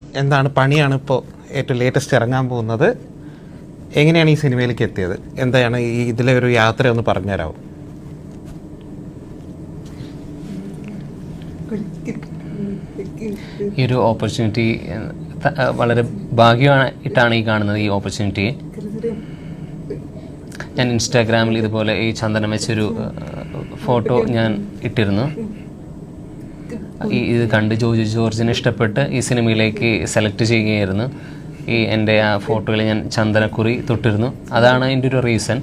എന്താണ് പണിയാണ് ഇപ്പോൾ ഏറ്റവും ലേറ്റസ്റ്റ് ഇറങ്ങാൻ പോകുന്നത്? എങ്ങനെയാണ് ഈ സിനിമയിലേക്ക് എത്തിയത്? എന്താണ് ഈ ഇതിലെ ഒരു യാത്ര ഒന്ന് പറഞ്ഞുതരാമോ? ഈ ഒരു ഓപ്പർച്യൂണിറ്റി വളരെ ഭാഗ്യമായിട്ടാണ് ഈ കാണുന്നത്. ഈ ഓപ്പർച്യൂണിറ്റി ഞാൻ ഇൻസ്റ്റാഗ്രാമിൽ ഇതുപോലെ ഈ ചന്ദനം വെച്ചൊരു ഫോട്ടോ ഞാൻ ഇട്ടിരുന്നു. ഇത് കണ്ട് ജോജു ജോർജിനെ ഇഷ്ടപ്പെട്ട് ഈ സിനിമയിലേക്ക് സെലക്ട് ചെയ്യുകയായിരുന്നു. എൻ്റെ ആ ഫോട്ടോയിൽ ഞാൻ ചന്ദനക്കുറി തൊട്ടിരുന്നു. അതാണ് അതിൻ്റെ ഒരു റീസൺ.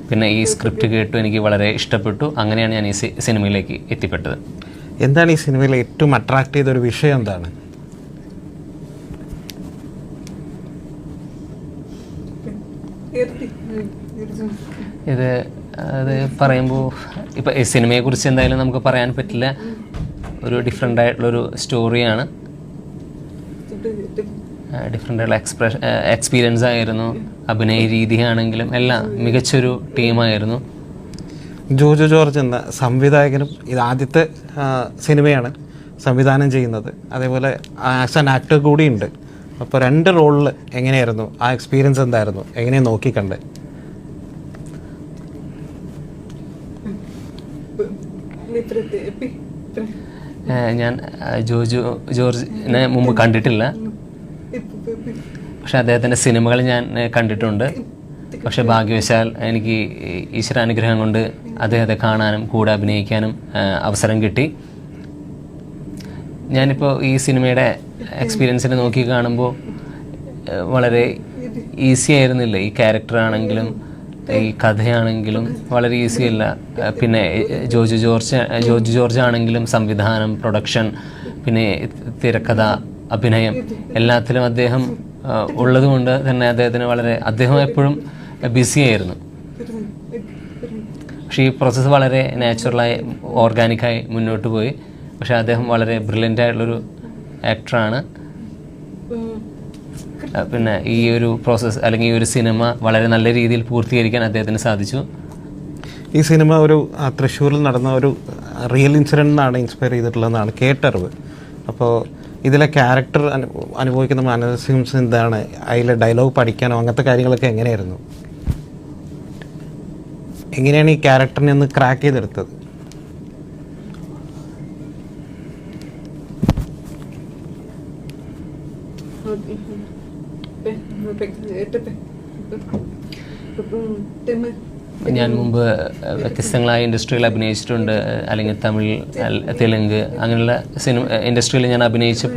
പിന്നെ ഈ സ്ക്രിപ്റ്റ് കേട്ടു, എനിക്ക് വളരെ ഇഷ്ടപ്പെട്ടു. അങ്ങനെയാണ് ഞാൻ ഈ സിനിമയിലേക്ക് എത്തിപ്പെട്ടത്. എന്താണ് ഈ സിനിമയിൽ ഏറ്റവും അട്രാക്ട് ചെയ്തൊരു വിഷയം എന്താണ്? അത് പറയുമ്പോൾ ഇപ്പം ഈ സിനിമയെക്കുറിച്ച് എന്തായാലും നമുക്ക് പറയാൻ പറ്റില്ല. ഒരു ഡിഫറെൻ്റ് ആയിട്ടുള്ളൊരു സ്റ്റോറിയാണ്, ഡിഫറെൻ്റ് ആയിട്ടുള്ള എക്സ്പീരിയൻസ് ആയിരുന്നു. അഭിനയ രീതിയാണെങ്കിലും എല്ലാം മികച്ചൊരു ടീമായിരുന്നു. ജോജു ജോർജ് എന്ന സംവിധായകനും ഇത് ആദ്യത്തെ സിനിമയാണ് സംവിധാനം ചെയ്യുന്നത്. അതേപോലെ ആസ് ആൻ ആക്ടർ കൂടിയുണ്ട്. അപ്പോൾ രണ്ട് റോളിൽ എങ്ങനെയായിരുന്നു ആ എക്സ്പീരിയൻസ്? എന്തായിരുന്നു? എങ്ങനെയാണ് നോക്കിക്കണ്ടേ? ഞാൻ ജോജു ജോർജിനെ മുമ്പ് കണ്ടിട്ടില്ല, പക്ഷെ അദ്ദേഹത്തിൻ്റെ സിനിമകൾ ഞാൻ കണ്ടിട്ടുണ്ട്. പക്ഷെ ഭാഗ്യവശാൽ എനിക്ക് ഈശ്വരാനുഗ്രഹം കൊണ്ട് അദ്ദേഹത്തെ കാണാനും കൂടെ അഭിനയിക്കാനും അവസരം കിട്ടി. ഞാനിപ്പോൾ ഈ സിനിമയുടെ എക്സ്പീരിയൻസിനെ നോക്കി കാണുമ്പോൾ വളരെ ഈസി ആയിരുന്നില്ല. ഈ ക്യാരക്ടറാണെങ്കിലും ഈ കഥയാണെങ്കിലും വളരെ ഈസി അല്ല. പിന്നെ ജോജു ജോർജ് ആണെങ്കിലും സംവിധാനം, പ്രൊഡക്ഷൻ, പിന്നെ തിരക്കഥ, അഭിനയം എല്ലാത്തിലും അദ്ദേഹം ഉള്ളതുകൊണ്ട് തന്നെ അദ്ദേഹം എപ്പോഴും ബിസി ആയിരുന്നു. പക്ഷേ ഈ പ്രോസസ്സ് വളരെ നാച്ചുറലായി, ഓർഗാനിക്കായി മുന്നോട്ട് പോയി. പക്ഷേ അദ്ദേഹം വളരെ ബ്രില്യൻ്റ് ആയിട്ടുള്ളൊരു ആക്ടറാണ്. പിന്നെ ഈ ഒരു പ്രോസസ്സ് അല്ലെങ്കിൽ ഈ ഒരു സിനിമ വളരെ നല്ല രീതിയിൽ പൂർത്തീകരിക്കാൻ അദ്ദേഹത്തിന് സാധിച്ചു. ഈ സിനിമ ഒരു തൃശ്ശൂരിൽ നടന്ന ഒരു റിയൽ ഇൻസിഡൻ്റ് നിന്നാണ് ഇൻസ്പയർ ചെയ്തിട്ടുള്ളതെന്നാണ് കേട്ടറിവ്. അപ്പോൾ ഇതിലെ ക്യാരക്ടർ അനുഭവിക്കുന്ന മാനസികംസ് എന്താണ്? അതിലെ ഡയലോഗ് പഠിക്കാനോ അങ്ങനത്തെ കാര്യങ്ങളൊക്കെ എങ്ങനെയായിരുന്നു? എങ്ങനെയാണ് ഈ ക്യാരക്ടറിനെ ഒന്ന് ക്രാക്ക് ചെയ്തെടുത്തത്? ഞാൻ മുമ്പ് വ്യത്യസ്തങ്ങളായ ഇൻഡസ്ട്രിയിൽ അഭിനയിച്ചിട്ടുണ്ട്. അല്ലെങ്കിൽ തമിഴ്, തെലുങ്ക് അങ്ങനെയുള്ള ഇൻഡസ്ട്രിയിൽ ഞാൻ അഭിനയിച്ചപ്പോൾ